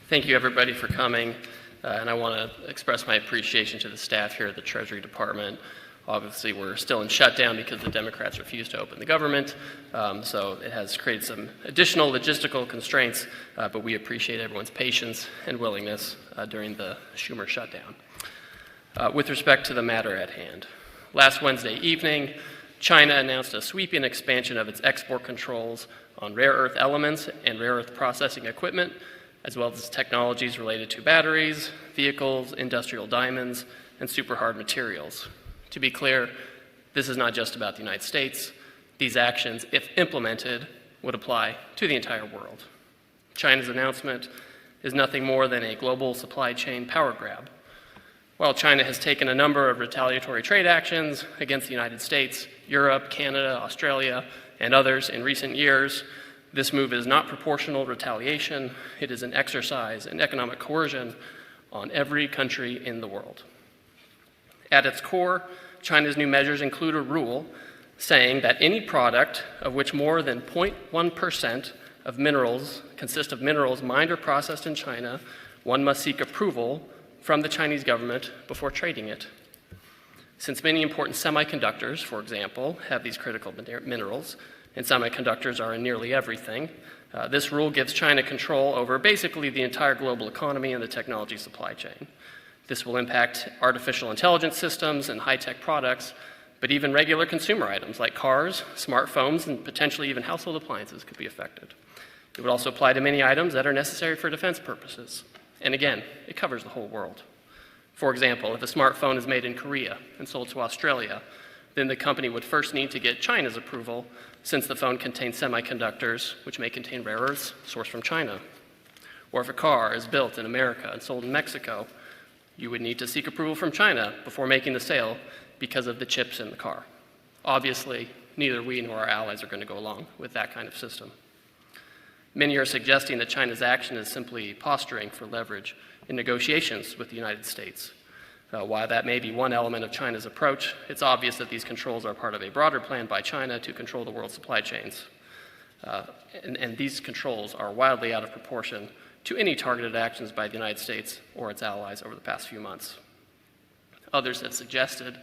Thank you, everybody, for coming. And I want to express my appreciation to the staff here at the Treasury Department. Obviously, we're still in shutdown because the Democrats refused to open the government, so it has created some additional logistical constraints, but we appreciate everyone's patience and willingness during the Schumer shutdown. With respect to the matter at hand, last Wednesday evening, China announced a sweeping expansion of its export controls on rare earth elements and rare earth processing equipment, as well as technologies related to batteries, vehicles, industrial diamonds, and super hard materials. To be clear, this is not just about the United States. These actions, if implemented, would apply to the entire world. China's announcement is nothing more than a global supply chain power grab. While China has taken a number of retaliatory trade actions against the United States, Europe, Canada, Australia, and others in recent years, this move is not proportional retaliation. It is an exercise in economic coercion on every country in the world. At its core, China's new measures include a rule saying that any product of which more than 0.1% of minerals consist of minerals mined or processed in China, one must seek approval from the Chinese government before trading it. Since many important semiconductors, for example, have these critical minerals, and semiconductors are in nearly everything, this rule gives China control over basically the entire global economy and the technology supply chain. This will impact artificial intelligence systems and high-tech products, but even regular consumer items like cars, smartphones, and potentially even household appliances could be affected. It would also apply to many items that are necessary for defense purposes. And again, it covers the whole world. For example, if a smartphone is made in Korea and sold to Australia, then the company would first need to get China's approval, since the phone contains semiconductors, which may contain rare earths sourced from China. Or if a car is built in America and sold in Mexico, you would need to seek approval from China before making the sale because of the chips in the car. Obviously, neither we nor our allies are going to go along with that kind of system. Many are suggesting that China's action is simply posturing for leverage in negotiations with the United States. While that may be one element of China's approach, it's obvious that these controls are part of a broader plan by China to control the world's supply chains. And these controls are wildly out of proportion to any targeted actions by the United States or its allies over the past few months. Others have suggested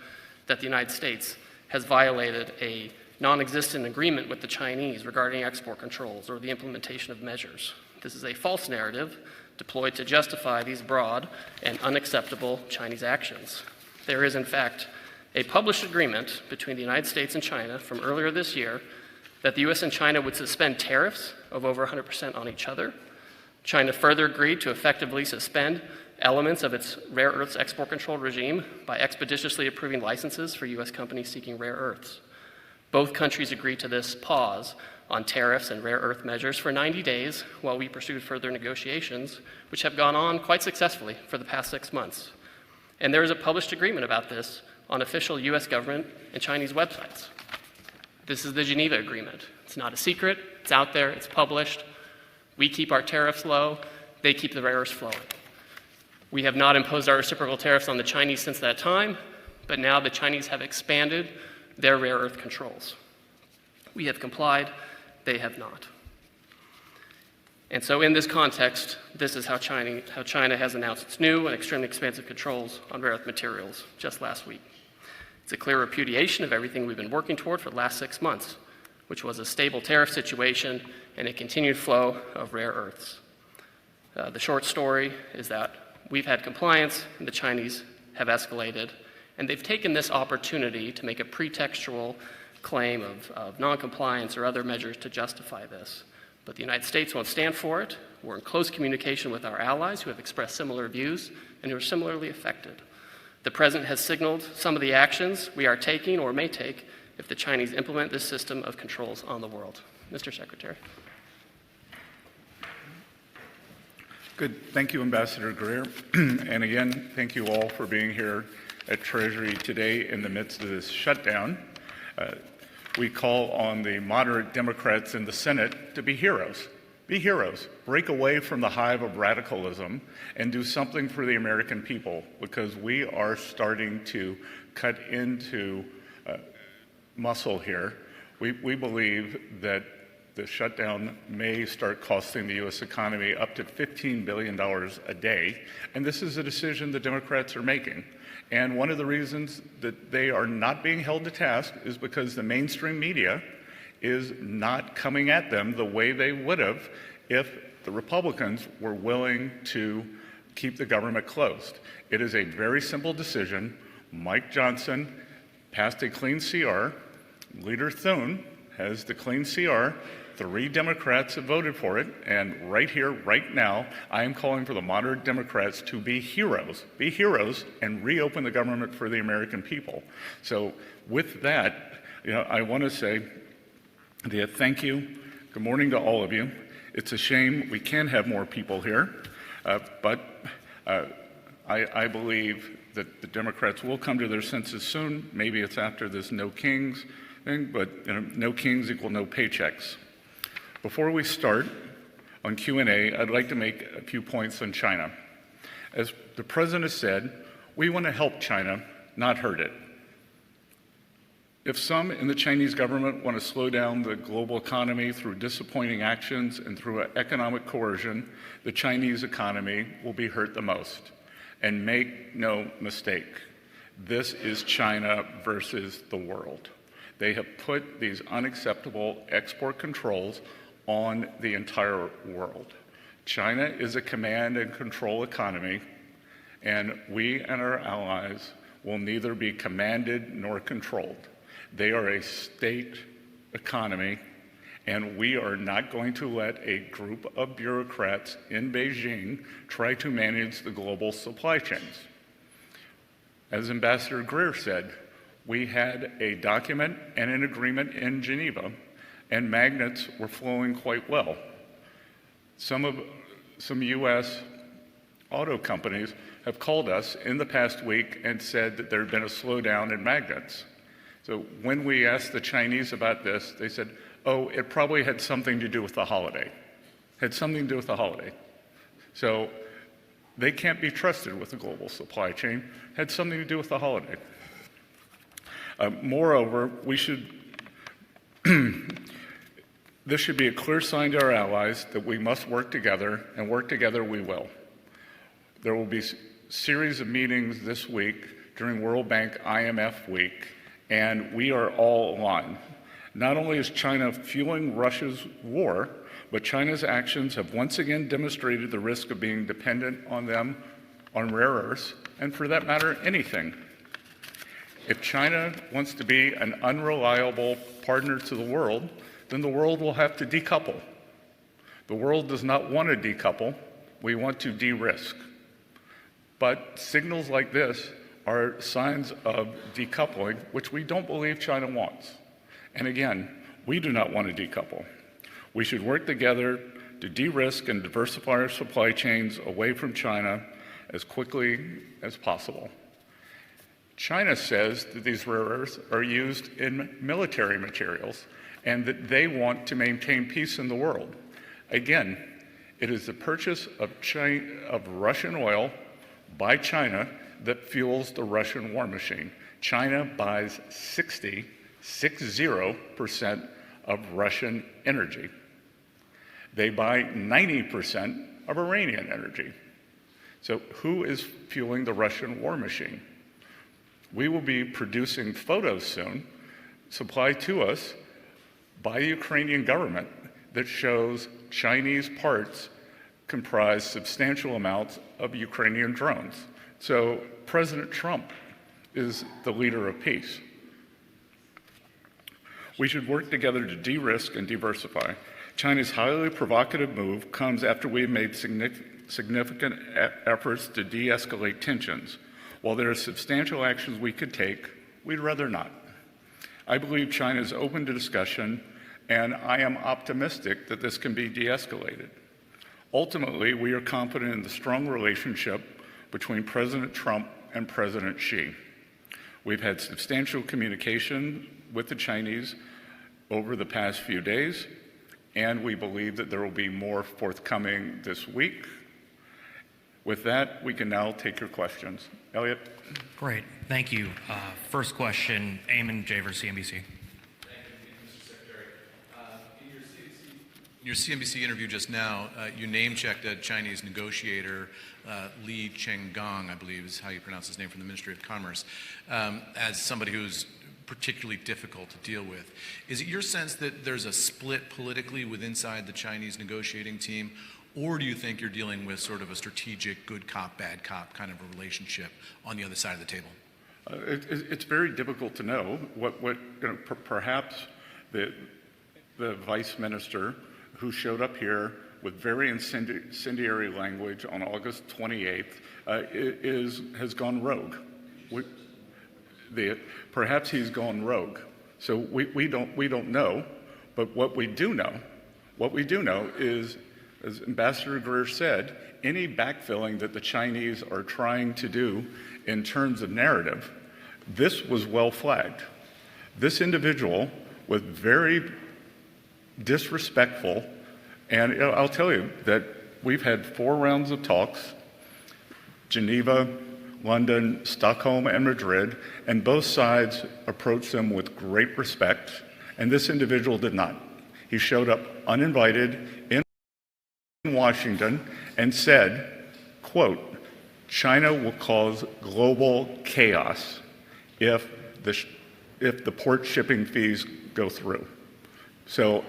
that the United States has violated a non-existent agreement with the Chinese regarding export controls or the implementation of measures. This is a false narrative deployed to justify these broad and unacceptable Chinese actions. There is, in fact, a published agreement between the United States and China from earlier this year that the US and China would suspend tariffs of over 100% on each other. China further agreed to effectively suspend elements of its rare earths export control regime by expeditiously approving licenses for US companies seeking rare earths. Both countries agreed to this pause on tariffs and rare earth measures for 90 days while we pursued further negotiations, which have gone on quite successfully for the past 6 months. And there is a published agreement about this on official US government and Chinese websites. This is the Geneva Agreement. It's not a secret, it's out there, it's published. We keep our tariffs low, they keep the rare earths flowing. We have not imposed our reciprocal tariffs on the Chinese since that time, but now the Chinese have expanded their rare earth controls. We have complied, they have not. And so in this context, this is how China has announced its new and extremely expansive controls on rare earth materials just last week. It's a clear repudiation of everything we've been working toward for the last 6 months, which was a stable tariff situation and a continued flow of rare earths. The short story is that we've had compliance and the Chinese have escalated, and they've taken this opportunity to make a pretextual claim of noncompliance or other measures to justify this. But the United States won't stand for it. We're in close communication with our allies who have expressed similar views and who are similarly affected. The President has signaled some of the actions we are taking or may take if the Chinese implement this system of controls on the world. Mr. Secretary. Good. Thank you, Ambassador Greer. And again, thank you all for being here at Treasury today in the midst of this shutdown. We call on the moderate Democrats in the Senate to be heroes. Be heroes. Break away from the hive of radicalism and do something for the American people, because we are starting to cut into muscle here. We believe that the shutdown may start costing the U.S. economy up to $15 billion a day, and this is a decision the Democrats are making. And one of the reasons that they are not being held to task is because the mainstream media is not coming at them the way they would have if the Republicans were willing to keep the government closed. It is a very simple decision. Mike Johnson passed a clean CR. Leader Thune has the clean CR. 3 Democrats have voted for it, and right here, right now, I am calling for the moderate Democrats to be heroes, and reopen the government for the American people. So with that, I want to say thank you. Good morning to all of you. It's a shame we can't have more people here, but I believe that the Democrats will come to their senses soon. Maybe it's after this no kings thing, but no kings equal no paychecks. Before we start on Q&A, I'd like to make a few points on China. As the President said, we want to help China, not hurt it. If some in the Chinese government want to slow down the global economy through disappointing actions and through economic coercion, the Chinese economy will be hurt the most. And make no mistake, this is China versus the world. They have put these unacceptable export controls on the entire world. China is a command and control economy, and we and our allies will neither be commanded nor controlled. They are a state economy, and we are not going to let a group of bureaucrats in Beijing try to manage the global supply chains. As Ambassador Greer said, we had a document and an agreement in Geneva, and magnets were flowing quite well. Some U.S. auto companies have called us in the past week and said that there had been a slowdown in magnets. So when we asked the Chinese about this, they said, oh, it probably had something to do with the holiday. So they can't be trusted with the global supply chain. Had something to do with the holiday. Moreover, this should be a clear sign to our allies that we must work together, and work together we will. There will be a series of meetings this week during World Bank IMF week, and we are all aligned. Not only is China fueling Russia's war, but China's actions have once again demonstrated the risk of being dependent on them on rare earths, and for that matter, anything. If China wants to be an unreliable partner to the world, then the world will have to decouple. The world does not want to decouple. We want to de-risk. But signals like this are signs of decoupling, which we don't believe China wants. And again, we do not want to decouple. We should work together to de-risk and diversify our supply chains away from China as quickly as possible. China says that these rare earths are used in military materials and that they want to maintain peace in the world. Again, it is the purchase of Russian oil by China that fuels the Russian war machine. China buys 60% of Russian energy. They buy 90% of Iranian energy. So who is fueling the Russian war machine? We will be producing photos soon, supplied to us by the Ukrainian government, that shows Chinese parts comprise substantial amounts of Ukrainian drones. So President Trump is the leader of peace. We should work together to de-risk and diversify. China's highly provocative move comes after we have made significant efforts to de-escalate tensions. While there are substantial actions we could take, we'd rather not. I believe China is open to discussion, and I am optimistic that this can be de-escalated. Ultimately, we are confident in the strong relationship between President Trump and President Xi. We've had substantial communication with the Chinese over the past few days, and we believe that there will be more forthcoming this week. With that, we can now take your questions. Elliot? Great, thank you. First question, Eamon Javers, CNBC. Thank you, Mr. Secretary. In your CDC In your CNBC interview just now, you name-checked a Chinese negotiator, Li Chenggong, I believe is how you pronounce his name, from the Ministry of Commerce, as somebody who's particularly difficult to deal with. Is it your sense that there's a split politically inside the Chinese negotiating team, or do you think you're dealing with sort of a strategic good cop, bad cop kind of a relationship on the other side of the table? It's very difficult to know. Perhaps the vice minister who showed up here with very incendiary language on August 28th has gone rogue. Perhaps he's gone rogue. So we don't know. But what we do know is, as Ambassador Greer said, any backfilling that the Chinese are trying to do in terms of narrative, this was well flagged. This individual was very disrespectful, and I'll tell you that we've had 4 rounds of talks, Geneva, London, Stockholm, and Madrid, and both sides approached them with great respect, and this individual did not. He showed up uninvited in Washington and said, quote, "China will cause global chaos if the port shipping fees go through." So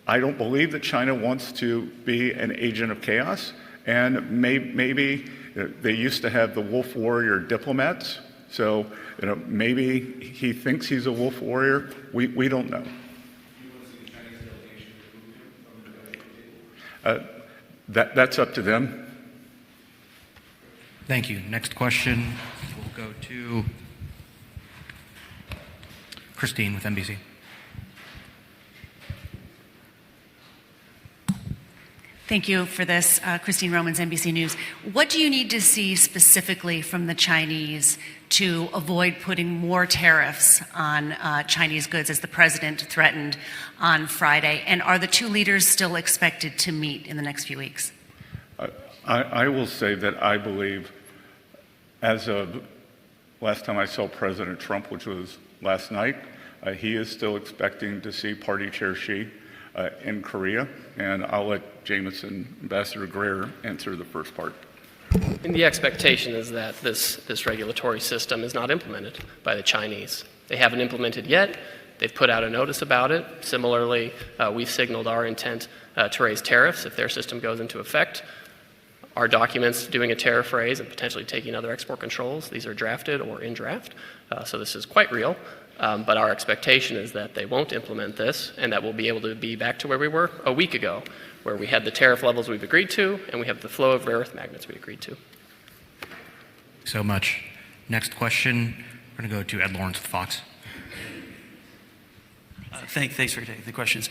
I don't believe that China wants to be an agent of chaos, and maybe they used to have the wolf warrior diplomats, so maybe he thinks he's a wolf warrior. We don't know. That's up to them. Thank you. Next question will go to Christine with NBC. Thank you for this. Christine Romans, NBC News. What do you need to see specifically from the Chinese to avoid putting more tariffs on Chinese goods, as the president threatened on Friday? And are the two leaders still expected to meet in the next few weeks? I will say that I believe, as of last time I saw President Trump, which was last night, he is still expecting to see Party Chair Xi in Korea, and I'll let Ambassador Greer answer the first part. And the expectation is that this regulatory system is not implemented by the Chinese. They haven't implemented yet. They've put out a notice about it. Similarly, we've signaled our intent to raise tariffs if their system goes into effect. Our documents doing a tariff raise and potentially taking other export controls, these are drafted or in draft, so this is quite real. But our expectation is that they won't implement this, and that we'll be able to be back to where we were a week ago, where we had the tariff levels we've agreed to, and we have the flow of rare earth magnets we agreed to. So much. Next question, we're going to go to Ed Lawrence with Fox. Thanks for taking the questions.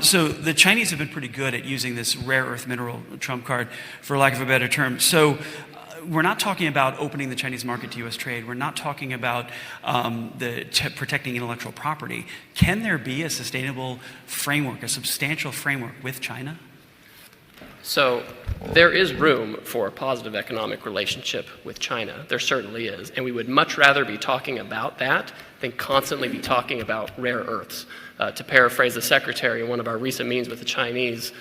So the Chinese have been pretty good at using this rare earth mineral trump card, for lack of a better term. So we're not talking about opening the Chinese market to U.S. trade. We're not talking about protecting intellectual property. Can there be a sustainable framework, a substantial framework with China? So there is room for a positive economic relationship with China. There certainly is. And we would much rather be talking about that than constantly be talking about rare earths. To paraphrase the Secretary in one of our recent meetings with the Chinese,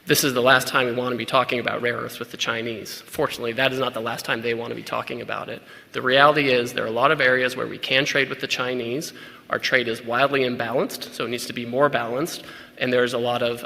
this is the last time we want to be talking about rare earths with the Chinese. Fortunately, that is not the last time they want to be talking about it. The reality is there are a lot of areas where we can trade with the Chinese. Our trade is wildly imbalanced, so it needs to be more balanced. And there's a lot of,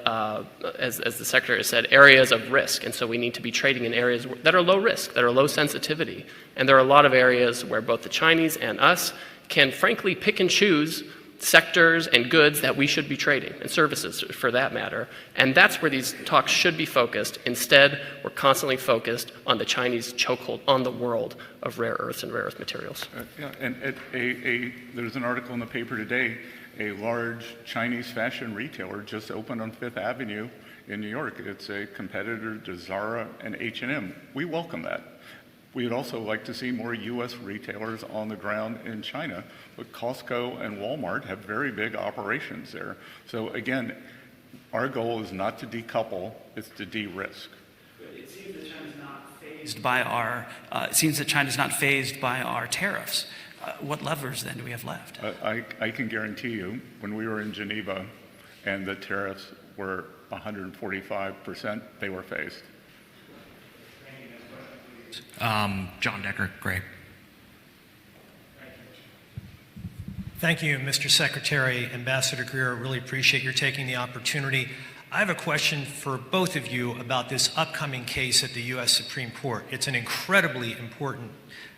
as the Secretary said, areas of risk. And so we need to be trading in areas that are low risk, that are low sensitivity. And there are a lot of areas where both the Chinese and us can frankly pick and choose sectors and goods that we should be trading, and services for that matter. And that's where these talks should be focused. Instead, we're constantly focused on the Chinese chokehold on the world of rare earths and rare earth materials. There's an article in the paper today, a large Chinese fashion retailer just opened on Fifth Avenue in New York. It's a competitor to Zara and H&M. We welcome that. We'd also like to see more U.S. retailers on the ground in China, but Costco and Walmart have very big operations there. So again, our goal is not to decouple, it's to de-risk. It seems that China's not phased by our. It seems that China's not phased by our tariffs. What levers then do we have left? I can guarantee you, when we were in Geneva and the tariffs were 145% they were faced. John Decker, great. Thank you, Mr. Secretary, Ambassador Greer. Really appreciate your taking the opportunity. I have a question for both of you about this upcoming case at the U.S. Supreme Court. It's an incredibly important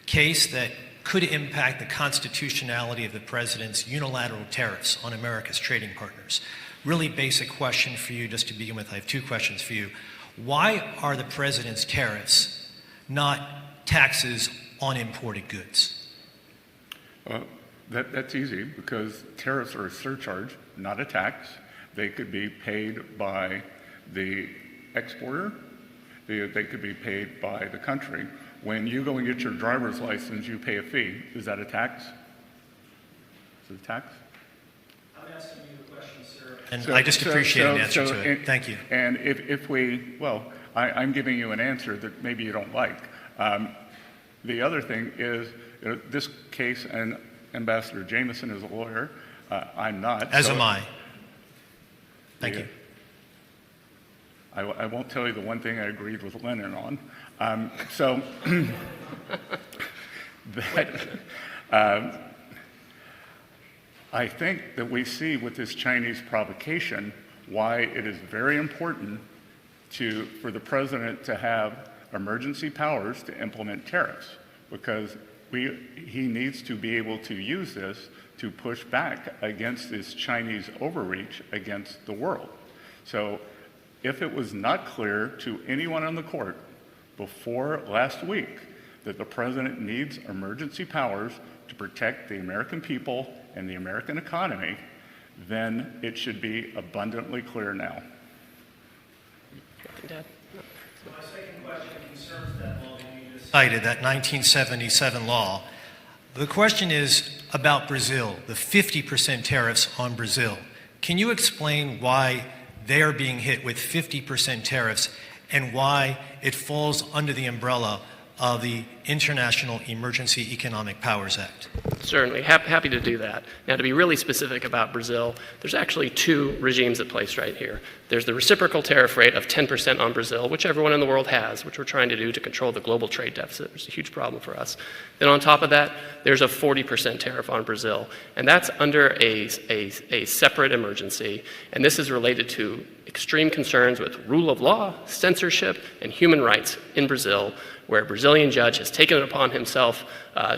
case that could impact the constitutionality of the president's unilateral tariffs on America's trading partners. Really basic question for you, just to begin with. I have two questions for you. Why are the president's tariffs not taxes on imported goods? That's easy, because tariffs are a surcharge, not a tax. They could be paid by the exporter. They could be paid by the country. When you go and get your driver's license, you pay a fee. Is that a tax? Is it a tax? I'm asking you a question, sir. And I just appreciate an answer to it. Thank you. And if we, well, I'm giving you an answer that maybe you don't like. The other thing is, this case, and Ambassador Jameson is a lawyer. I'm not. As am I. Thank you. I won't tell you the one thing I agreed with Lennon on. I think that we see with this Chinese provocation why it is very important for the president to have emergency powers to implement tariffs, because he needs to be able to use this to push back against this Chinese overreach against the world. So if it was not clear to anyone on the court before last week that the president needs emergency powers to protect the American people and the American economy, then it should be abundantly clear now. My second question concerns that law that you just cited, that 1977 law. The question is about Brazil, the 50% tariffs on Brazil. Can you explain why they are being hit with 50% tariffs and why it falls under the umbrella of the International Emergency Economic Powers Act? Certainly, happy to do that. Now, to be really specific about Brazil, there's actually two regimes at place right here. There's the reciprocal tariff rate of 10% on Brazil, which everyone in the world has, which we're trying to do to control the global trade deficit, which is a huge problem for us. Then on top of that, there's a 40% tariff on Brazil, and that's under a separate emergency, and this is related to extreme concerns with rule of law, censorship, and human rights in Brazil, where a Brazilian judge has taken it upon himself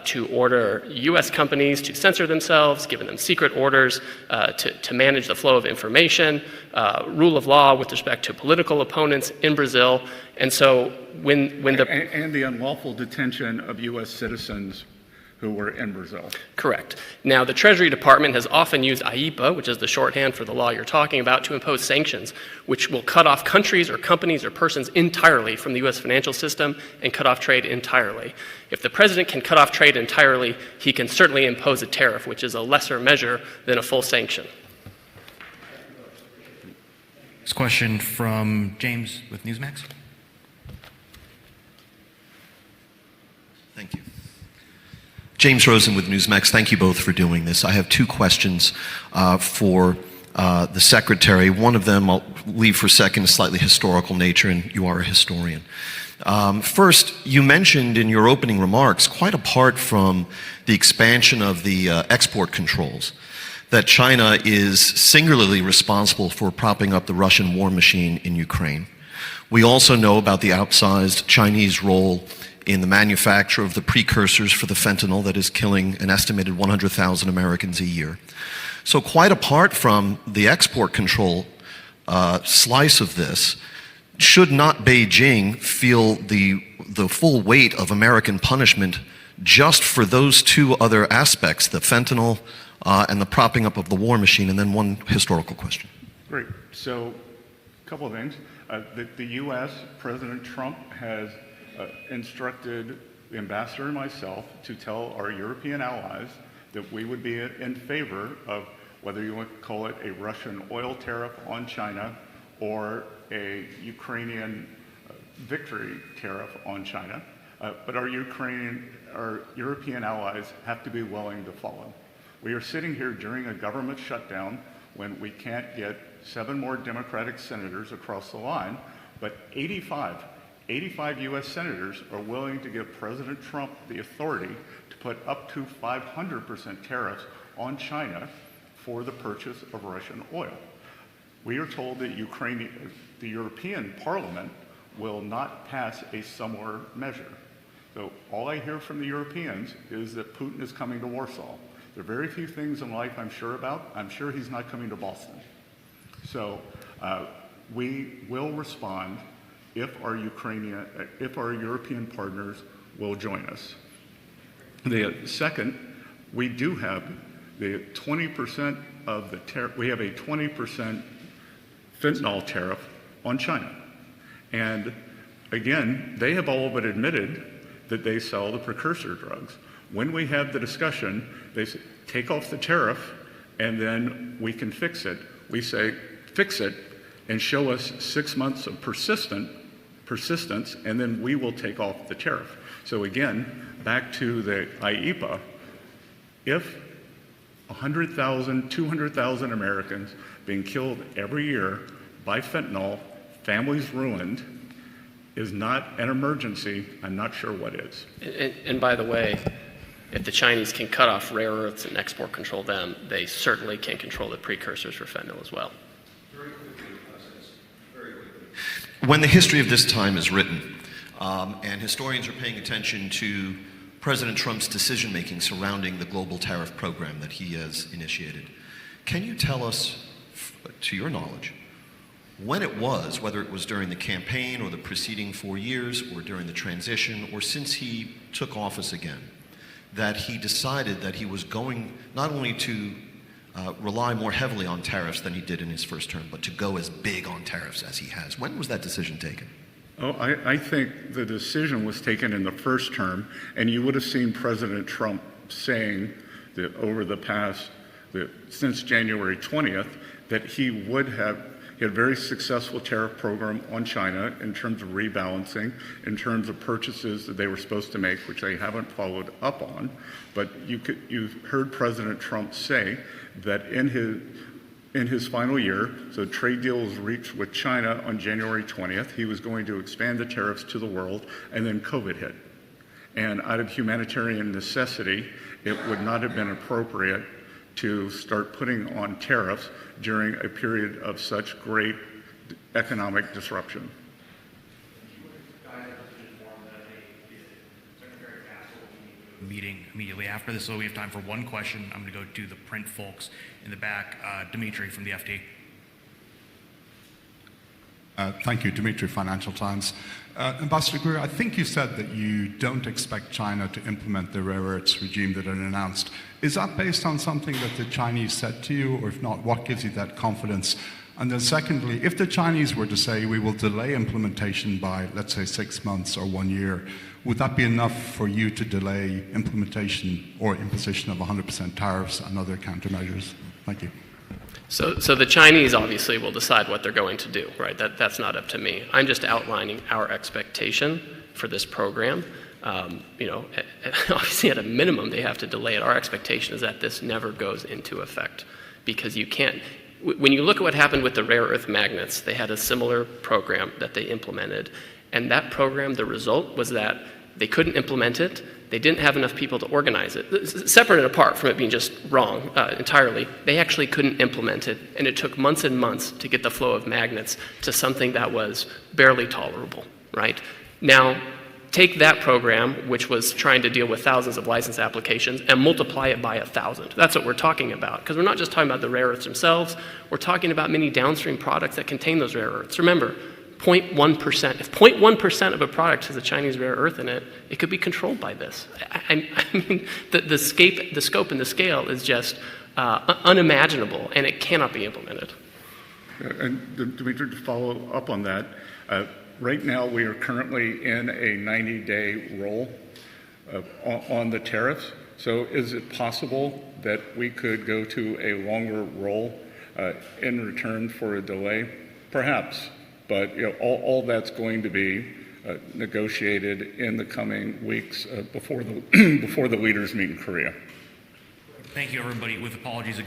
to order U.S. companies to censor themselves, given them secret orders to manage the flow of information, rule of law with respect to political opponents in Brazil. And so when the... And the unlawful detention of U.S. citizens who were in Brazil. Correct. Now, the Treasury Department has often used AIPA, which is the shorthand for the law you're talking about, to impose sanctions, which will cut off countries or companies or persons entirely from the U.S. financial system and cut off trade entirely. If the president can cut off trade entirely, he can certainly impose a tariff, which is a lesser measure than a full sanction. Next question from James with Newsmax. Thank you. James Rosen with Newsmax. Thank you both for doing this. I have two questions for the Secretary. One of them I'll leave for a second, a slightly historical nature, and you are a historian. First, you mentioned in your opening remarks, quite apart from the expansion of the export controls, that China is singularly responsible for propping up the Russian war machine in Ukraine. We also know about the outsized Chinese role in the manufacture of the precursors for the fentanyl that is killing an estimated 100,000 Americans a year. So quite apart from the export control slice of this, should not Beijing feel the full weight of American punishment just for those two other aspects, the fentanyl and the propping up of the war machine? And then one historical question. Great. So a couple of things. The U.S., President Trump has instructed the ambassador and myself to tell our European allies that we would be in favor of whether you want to call it a Russian oil tariff on China or a Ukrainian victory tariff on China. But our European allies have to be willing to follow. We are sitting here during a government shutdown when we can't get 7 more Democratic senators across the line, but 85 U.S. senators are willing to give President Trump the authority to put up to 500% tariffs on China for the purchase of Russian oil. We are told that the European Parliament will not pass a similar measure. So all I hear from the Europeans is that Putin is coming to Warsaw. There are very few things in life I'm sure about. I'm sure he's not coming to Boston. So we will respond if our European partners will join us. The second, we do have the 20% of the tariff. We have a 20% fentanyl tariff on China, and again, they have all but admitted that they sell the precursor drugs. When we have the discussion, they say, take off the tariff, and then we can fix it. We say, fix it, and show us 6 months of persistence, and then we will take off the tariff. So again, back to the IEPA, if 100,000, 200,000 Americans being killed every year by fentanyl, families ruined, is not an emergency, I'm not sure what is. And by the way, if the Chinese can cut off rare earths and export control them, they certainly can control the precursors for fentanyl as well. When the history of this time is written, and historians are paying attention to President Trump's decision-making surrounding the global tariff program that he has initiated, can you tell us, to your knowledge, when it was, whether it was during the campaign or the preceding 4 years or during the transition or since he took office again, that he decided that he was going not only to rely more heavily on tariffs than he did in his first term, but to go as big on tariffs as he has? When was that decision taken? Oh, I think the decision was taken in the first term, and you would have seen President Trump saying that over the past, since January 20th, that he had a very successful tariff program on China in terms of rebalancing, in terms of purchases that they were supposed to make, which they haven't followed up on. But you heard President Trump say that in his final year, so trade deal was reached with China on January 20th, he was going to expand the tariffs to the world, and then COVID hit. And out of humanitarian necessity, it would not have been appropriate to start putting on tariffs during a period of such great economic disruption. Meeting immediately after this, so we have time for one question. I'm going to go to the print folks in the back. Dimitri from the FT. Thank you, Dimitri, Financial Times. Ambassador Greer, I think you said that you don't expect China to implement the rare earths regime that it announced. Is that based on something that the Chinese said to you, or if not, what gives you that confidence? And then secondly, if the Chinese were to say we will delay implementation by, let's say, 6 months or 1 year, would that be enough for you to delay implementation or imposition of 100% tariffs and other countermeasures? Thank you. So the Chinese obviously will decide what they're going to do, right? That's not up to me. I'm just outlining our expectation for this program. Obviously at a minimum they have to delay it. Our expectation is that this never goes into effect because you can't. When you look at what happened with the rare earth magnets, they had a similar program that they implemented. And that program, the result was that they couldn't implement it. They didn't have enough people to organize it. Separate and apart from it being just wrong entirely, they actually couldn't implement it. And it took months and months to get the flow of magnets to something that was barely tolerable, right? Now, take that program, which was trying to deal with thousands of license applications, and multiply it by 1,000. That's what we're talking about. Because we're not just talking about the rare earths themselves, we're talking about many downstream products that contain those rare earths. Remember, 0.1%. If 0.1% of a product has a Chinese rare earth in it, it could be controlled by this. I mean, the scope and the scale is just unimaginable, and it cannot be implemented. And Dimitri, to follow up on that, right now we are currently in a 90-day roll on the tariffs. So is it possible that we could go to a longer roll in return for a delay? Perhaps. But all that's going to be negotiated in the coming weeks before the leaders meet in Korea. Thank you, everybody. With apologies again.